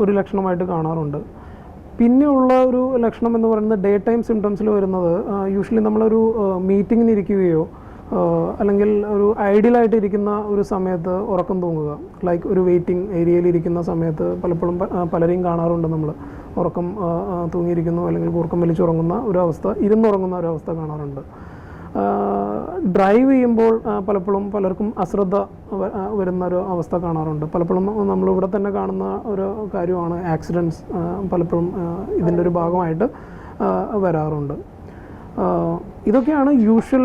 ഒരു ലക്ഷണമായിട്ട് കാണാറുണ്ട്. പിന്നെയുള്ള ഒരു ലക്ഷണം എന്ന് പറയുന്നത് ഡേ ടൈം സിംറ്റംസിൽ വരുന്നത് യൂഷ്വലി നമ്മളൊരു മീറ്റിങ്ങിന് ഇരിക്കുകയോ അല്ലെങ്കിൽ ഒരു ഐഡിയലായിട്ട് ഇരിക്കുന്ന ഒരു സമയത്ത് ഉറക്കം തൂങ്ങുക. ലൈക്ക് ഒരു വെയിറ്റിംഗ് ഏരിയയിൽ ഇരിക്കുന്ന സമയത്ത് പലപ്പോഴും പലരെയും കാണാറുണ്ട്. നമ്മൾ ഉറക്കം തൂങ്ങിയിരിക്കുന്നു അല്ലെങ്കിൽ കൂർക്കം വലിച്ചുറങ്ങുന്ന ഒരു അവസ്ഥ, ഇരുന്നുറങ്ങുന്ന ഒരു അവസ്ഥ കാണാറുണ്ട്. ഡ്രൈവ് ചെയ്യുമ്പോൾ പലപ്പോഴും പലർക്കും അശ്രദ്ധ വരുന്ന ഒരു അവസ്ഥ കാണാറുണ്ട്. പലപ്പോഴും നമ്മളിവിടെ തന്നെ കാണുന്ന ഒരു കാര്യമാണ് ആക്സിഡൻറ്റ്സ് പലപ്പോഴും ഇതിൻ്റെ ഒരു ഭാഗമായിട്ട് വരാറുണ്ട്. ഇതൊക്കെയാണ് യൂഷ്വൽ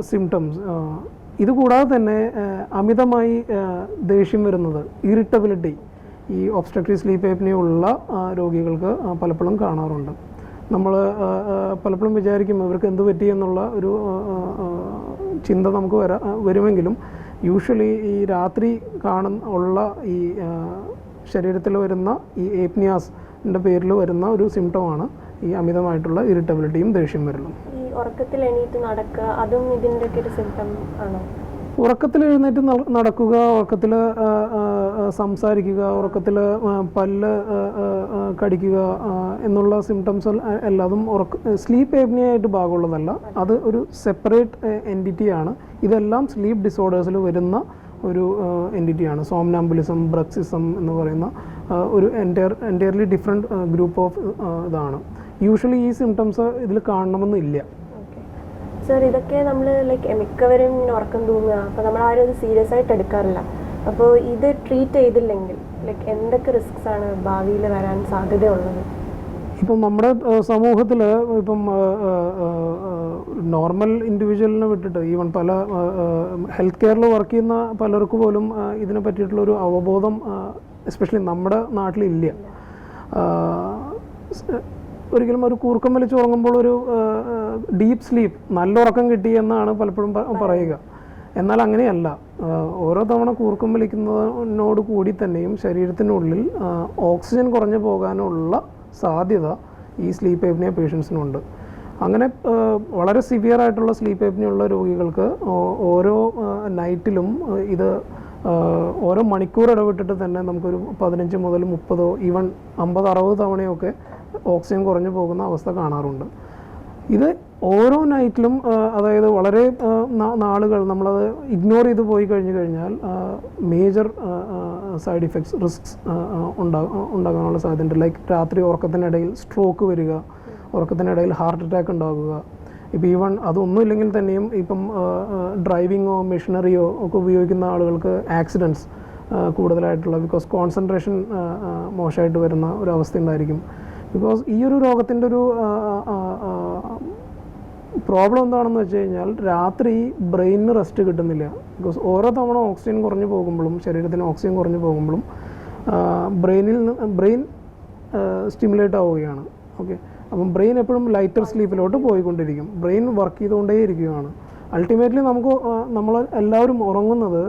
സിംറ്റംസ്. ഇതുകൂടാതെ തന്നെ അമിതമായി ദേഷ്യം വരുന്നത്, ഇറിറ്റബിലിറ്റി, ഈ ഒബ്സ്ട്രക്റ്റീവ് സ്ലീപ്പ് ആപ്നിയ ഉള്ള രോഗികൾക്ക് പലപ്പോഴും കാണാറുണ്ട്. നമ്മൾ പലപ്പോഴും വിചാരിക്കും ഇവർക്ക് എന്ത് പറ്റി എന്നുള്ള ഒരു ചിന്ത നമുക്ക് വരുമെങ്കിലും യൂഷ്വലി ഈ രാത്രി ഉള്ള ഈ ശരീരത്തിൽ വരുന്ന ഈ ഏപ്നിയാസിൻ്റെ പേരിൽ വരുന്ന ഒരു സിംറ്റമാണ് ഈ അമിതമായിട്ടുള്ള ഇറിറ്റബിലിറ്റിയും ദേഷ്യം വരലും. ഈ ഉറക്കത്തിൽ എണീറ്റ് നടക്കുക അതും ഇതിൻ്റെ ഒരു സിംറ്റം ആണോ? ഉറക്കത്തിൽ എഴുന്നേറ്റ് നടക്കുക, ഉറക്കത്തിൽ സംസാരിക്കുക, ഉറക്കത്തിൽ പല്ല് കടിക്കുക എന്നുള്ള സിംറ്റംസ് എല്ലാതും സ്ലീപ്പ് ഏപ്നിയായിട്ട് ഭാഗമുള്ളതല്ല. അത് ഒരു സെപ്പറേറ്റ് എൻറ്റിറ്റിയാണ്. ഇതെല്ലാം സ്ലീപ്പ് ഡിസോർഡേഴ്സിൽ വരുന്ന ഒരു എൻറ്റിറ്റിയാണ്. സോംനാംബുലിസം, ബ്രക്സിസം എന്ന് പറയുന്ന ഒരു എൻറ്റയർലി ഡിഫറെൻറ്റ് ഗ്രൂപ്പ് ഓഫ് ഇതാണ്. യൂഷ്വലി ഈ സിംറ്റംസ് ഇതിൽ കാണണമെന്നില്ല. സർ, ഇതൊക്കെ നമ്മൾ ലൈക്ക് മിക്കവരും ഉറക്കം തൂങ്ങുക, അപ്പോൾ നമ്മൾ ആരും ഇത് സീരിയസ് ആയിട്ട് എടുക്കാറില്ല. അപ്പോൾ ഇത് ട്രീറ്റ് ചെയ്തില്ലെങ്കിൽ ലൈക്ക് എന്തൊക്കെ റിസ്ക്സ് ആണ് ഭാവിയിൽ വരാൻ സാധ്യതയുള്ളത്? ഇപ്പം നമ്മുടെ സമൂഹത്തിൽ ഇപ്പം നോർമൽ ഇൻഡിവിജ്വലിനെ വിട്ടിട്ട് ഈവൻ പല ഹെൽത്ത് കെയറിൽ വർക്ക് ചെയ്യുന്ന പലർക്ക് പോലും ഇതിനെ പറ്റിയിട്ടുള്ളൊരു അവബോധം എസ്പെഷ്യലി നമ്മുടെ നാട്ടിലില്ല. ഒരിക്കലും ഒരു കൂർക്കം വലിച്ച് ഉറങ്ങുമ്പോൾ ഒരു ഡീപ്പ് സ്ലീപ്പ്, നല്ല ഉറക്കം കിട്ടി എന്നാണ് പലപ്പോഴും പറയുക. എന്നാൽ അങ്ങനെയല്ല. ഓരോ തവണ കൂർക്കം വലിക്കുന്നതിനോട് കൂടി തന്നെയും ശരീരത്തിനുള്ളിൽ ഓക്സിജൻ കുറഞ്ഞു പോകാനുള്ള സാധ്യത ഈ സ്ലീപ്പ് ആപ്നിയ പേഷ്യൻസിനുണ്ട്. അങ്ങനെ വളരെ സിവിയർ ആയിട്ടുള്ള സ്ലീപ്പ് ആപ്നിയ ഉള്ള രോഗികൾക്ക് ഓരോ നൈറ്റിലും ഇത് ഓരോ മണിക്കൂർ ഇടവിട്ടിട്ട് തന്നെ നമുക്കൊരു 15 മുതൽ 30 ഈവൻ 50-60 തവണയൊക്കെ ഓക്സിജൻ കുറഞ്ഞു പോകുന്ന അവസ്ഥ കാണാറുണ്ട്. ഇത് ഓരോ നൈറ്റിലും, അതായത് വളരെ നാളുകൾ നമ്മളത് ഇഗ്നോർ ചെയ്ത് പോയി കഴിഞ്ഞാൽ മേജർ സൈഡ് ഇഫക്ട്സ്, റിസ്ക്സ് ഉണ്ടാകാനുള്ള സാധ്യതയുണ്ട്. ലൈക്ക് രാത്രി ഉറക്കത്തിനിടയിൽ സ്ട്രോക്ക് വരിക, ഉറക്കത്തിനിടയിൽ ഹാർട്ട് അറ്റാക്ക് ഉണ്ടാകുക. ഇപ്പോൾ ഈവൺ അതൊന്നും ഇല്ലെങ്കിൽ തന്നെയും ഇപ്പം ഡ്രൈവിങ്ങോ മെഷീനറിയോ ഒക്കെ ഉപയോഗിക്കുന്ന ആളുകൾക്ക് ആക്സിഡൻറ്റ്സ് കൂടുതലായിട്ടുള്ള, ബിക്കോസ് കോൺസെൻട്രേഷൻ മോശമായിട്ട് വരുന്ന ഒരു അവസ്ഥ ഉണ്ടായിരിക്കും. ബിക്കോസ് ഈ ഒരു രോഗത്തിൻ്റെ ഒരു പ്രോബ്ലം എന്താണെന്ന് വെച്ച് കഴിഞ്ഞാൽ രാത്രി ബ്രെയിനിന് റെസ്റ്റ് കിട്ടുന്നില്ല. ബിക്കോസ് ഓരോ തവണ ഓക്സിജൻ കുറഞ്ഞു പോകുമ്പോഴും, ശരീരത്തിന് ഓക്സിജൻ കുറഞ്ഞു പോകുമ്പോഴും ബ്രെയിൻ സ്റ്റിമുലേറ്റ് ആവുകയാണ്. ഓക്കെ, അപ്പം ബ്രെയിൻ എപ്പോഴും ലൈറ്റർ സ്ലീപ്പിലോട്ട് പോയിക്കൊണ്ടിരിക്കും. ബ്രെയിൻ വർക്ക് ചെയ്തുകൊണ്ടേ ഇരിക്കുകയാണ്. അൾട്ടിമേറ്റ്ലി നമ്മൾ എല്ലാവരും ഉറങ്ങുന്നത്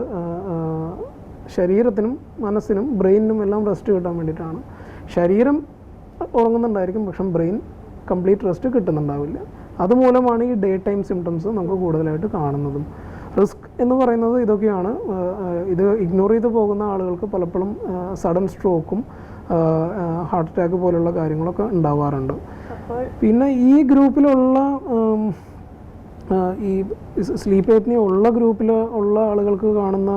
ശരീരത്തിനും മനസ്സിനും ബ്രെയിനിനും എല്ലാം റെസ്റ്റ് കിട്ടാൻ വേണ്ടിയിട്ടാണ്. ശരീരം ഉറങ്ങുന്നുണ്ടായിരിക്കും, പക്ഷെ ബ്രെയിൻ കംപ്ലീറ്റ് റെസ്റ്റ് കിട്ടുന്നുണ്ടാവില്ല. അതുമൂലമാണ് ഈ ഡേ ടൈം സിംറ്റംസ് നമുക്ക് കൂടുതലായിട്ട് കാണുന്നതും. റിസ്ക് എന്ന് പറയുന്നത് ഇതൊക്കെയാണ്. ഇത് ഇഗ്നോർ ചെയ്ത് പോകുന്ന ആളുകൾക്ക് പലപ്പോഴും സഡൻ സ്ട്രോക്കും ഹാർട്ട് അറ്റാക്ക് പോലുള്ള കാര്യങ്ങളൊക്കെ ഉണ്ടാവാറുണ്ട്. പിന്നെ ഈ ഗ്രൂപ്പിലുള്ള ഈ സ്ലീപ്പ് ആപ്നിയ ഉള്ള ഗ്രൂപ്പിൽ ഉള്ള ആളുകൾക്ക് കാണുന്ന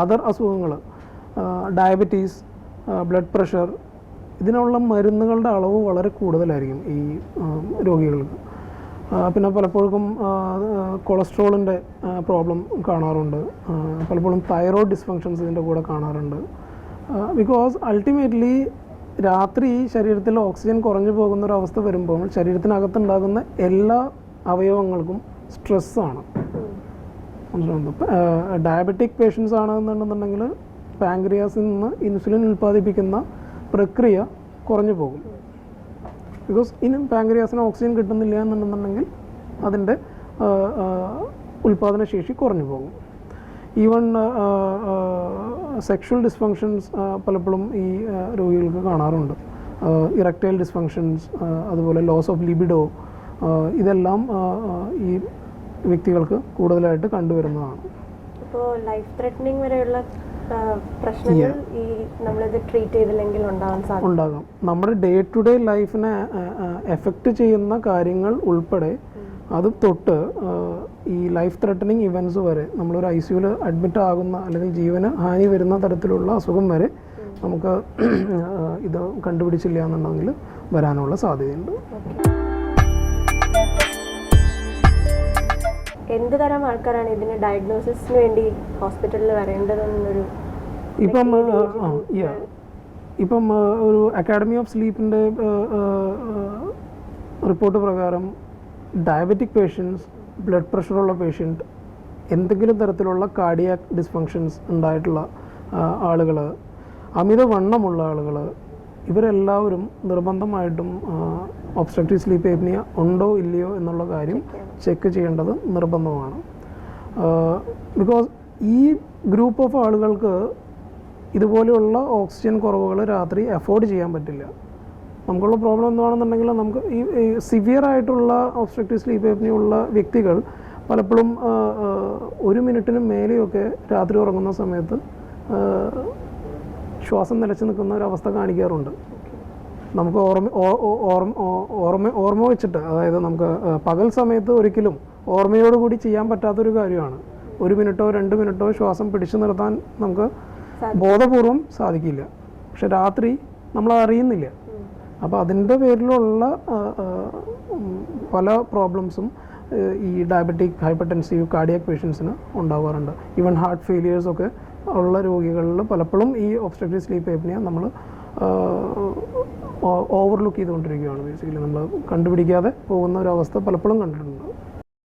അതർ അസുഖങ്ങൾ, ഡയബറ്റീസ്, ബ്ലഡ് പ്രഷർ, ഇതിനുള്ള മരുന്നുകളുടെ അളവ് വളരെ കൂടുതലായിരിക്കും ഈ രോഗികൾക്ക്. പിന്നെ പലപ്പോഴും കൊളസ്ട്രോളിൻ്റെ പ്രോബ്ലം കാണാറുണ്ട്. പലപ്പോഴും തൈറോയ്ഡ് ഡിസ്ഫങ്ഷൻസ് ഇതിൻ്റെ കൂടെ കാണാറുണ്ട്. ബിക്കോസ് അൾട്ടിമേറ്റ്ലി രാത്രി ശരീരത്തിൽ ഓക്സിജൻ കുറഞ്ഞു പോകുന്നൊരവസ്ഥ വരുമ്പോൾ ശരീരത്തിനകത്തുണ്ടാകുന്ന എല്ലാ അവയവങ്ങൾക്കും സ്ട്രെസ്സാണ്. ഡയബറ്റിക് പേഷ്യൻസ് ആണെന്നുണ്ടെന്നുണ്ടെങ്കിൽ പാങ്ക്രിയാസിൽ നിന്ന് ഇൻസുലിൻ ഉൽപ്പാദിപ്പിക്കുന്ന പ്രക്രിയ കുറഞ്ഞു പോകും. ബിക്കോസ് ഇനി പാങ്ക്രിയാസിന് ഓക്സിജൻ കിട്ടുന്നില്ല എന്നുണ്ടെന്നുണ്ടെങ്കിൽ അതിൻ്റെ ഉൽപ്പാദനശേഷി കുറഞ്ഞു പോകും. ഈവൺ സെക്ഷൽ ഡിസ്ഫങ്ഷൻസ് പലപ്പോഴും ഈ രോഗികൾക്ക് കാണാറുണ്ട്. ഇറക്ടൈൽ ഡിസ്ഫങ്ഷൻസ്, അതുപോലെ ലോസ് ഓഫ് ലിബിഡോ, ഇതെല്ലാം ഈ വ്യക്തികൾക്ക് കൂടുതലായിട്ട് കണ്ടുവരുന്നതാണ്. ഇപ്പോൾ ലൈഫ് ത്രെറ്റനിങ് വരെയുള്ള പ്രശ്നങ്ങൾ ഈ നമ്മളിത് ട്രീറ്റ് ചെയ്തില്ലെങ്കിൽ ഉണ്ടാവാൻ സാധ്യത ഉണ്ടാകാം. നമ്മുടെ ഡേ ടു ഡേ ലൈഫിനെ എഫക്റ്റ് ചെയ്യുന്ന കാര്യങ്ങൾ ഉൾപ്പെടെ അത് തൊട്ട് ഈ ലൈഫ് ത്രെട്ടനിങ് ഇവൻറ്റ്സ് വരെ നമ്മളൊരു ICUവിൽ അഡ്മിറ്റ് ആകുന്ന അല്ലെങ്കിൽ ജീവന് ഹാനി വരുന്ന തരത്തിലുള്ള അസുഖം വരെ നമുക്ക് ഇത് കണ്ടുപിടിച്ചില്ല എന്നുണ്ടെങ്കിൽ വരാനുള്ള സാധ്യതയുണ്ട്. എന്ത് തരം ആൾക്കാരാണ് ഇതിന് ഡയഗ്നോസിസിന് വേണ്ടി ഹോസ്പിറ്റലിൽ വരേണ്ടതെന്നൊരു ഇപ്പം ഒരു അക്കാഡമി ഓഫ് സ്ലീപ്പിൻ്റെ റിപ്പോർട്ട് പ്രകാരം ഡയബറ്റിക് പേഷ്യൻസ്, ബ്ലഡ് പ്രഷറുള്ള പേഷ്യൻറ്റ്, എന്തെങ്കിലും തരത്തിലുള്ള കാർഡിയാക് ഡിസ്ഫങ്ഷൻസ് ഉണ്ടായിട്ടുള്ള ആളുകൾ, അമിതവണ്ണമുള്ള ആളുകൾ, ഇവരെല്ലാവരും നിർബന്ധമായിട്ടും ഒബ്സ്ട്രക്റ്റീവ് സ്ലീപ്പ് ഏപ്നിയ ഉണ്ടോ ഇല്ലയോ എന്നുള്ള കാര്യം ചെക്ക് ചെയ്യേണ്ടത് നിർബന്ധമാണ്. ബിക്കോസ് ഈ ഗ്രൂപ്പ് ഓഫ് ആളുകൾക്ക് ഇതുപോലെയുള്ള ഓക്സിജൻ കുറവുകൾ രാത്രി അഫോർഡ് ചെയ്യാൻ പറ്റില്ല. നമുക്കുള്ള പ്രോബ്ലം എന്താണെന്നുണ്ടെങ്കിൽ നമുക്ക് ഈ സിവിയർ ആയിട്ടുള്ള ഒബ്സ്ട്രക്റ്റീവ് സ്ലീപ്പ് ഏപ്നിയ ഉള്ള വ്യക്തികൾ പലപ്പോഴും 1 മിനിറ്റിന് മേലെയൊക്കെ രാത്രി ഉറങ്ങുന്ന സമയത്ത് ശ്വാസം നിലച്ച് നിൽക്കുന്ന ഒരവസ്ഥ കാണിക്കാറുണ്ട്. നമുക്ക് ഓർമ്മ വെച്ചിട്ട്, അതായത് നമുക്ക് പകൽ സമയത്ത് ഒരിക്കലും ഓർമ്മയോടുകൂടി ചെയ്യാൻ പറ്റാത്തൊരു കാര്യമാണ്. 1 മിനിറ്റോ 2 മിനിറ്റോ ശ്വാസം പിടിച്ചു നിർത്താൻ നമുക്ക് ബോധപൂർവം സാധിക്കില്ല. പക്ഷെ രാത്രി നമ്മൾ അറിയുന്നില്ല. അപ്പോൾ അതിൻ്റെ പേരിലുള്ള പല പ്രോബ്ലംസും ഈ ഡയബറ്റിക്, ഹൈപ്പർടെൻസീവ്, കാർഡിയാക് പേഷ്യൻസിന് ഉണ്ടാകാറുണ്ട്. ഈവൻ ഹാർട്ട് ഫെയിലിയേഴ്സൊക്കെ ഉള്ള രോഗികളിൽ പലപ്പോഴും ഈ ഒബ്സ്ട്രക്റ്റീവ് സ്ലീപ്പ് ഏപ്നിയ നമ്മൾ ഓവർലുക്ക് ചെയ്തുകൊണ്ടിരിക്കുകയാണ്. ബേസിക്കലി നമ്മൾ കണ്ടുപിടിക്കാതെ പോകുന്ന ഒരവസ്ഥ പലപ്പോഴും കണ്ടിട്ടുണ്ട്.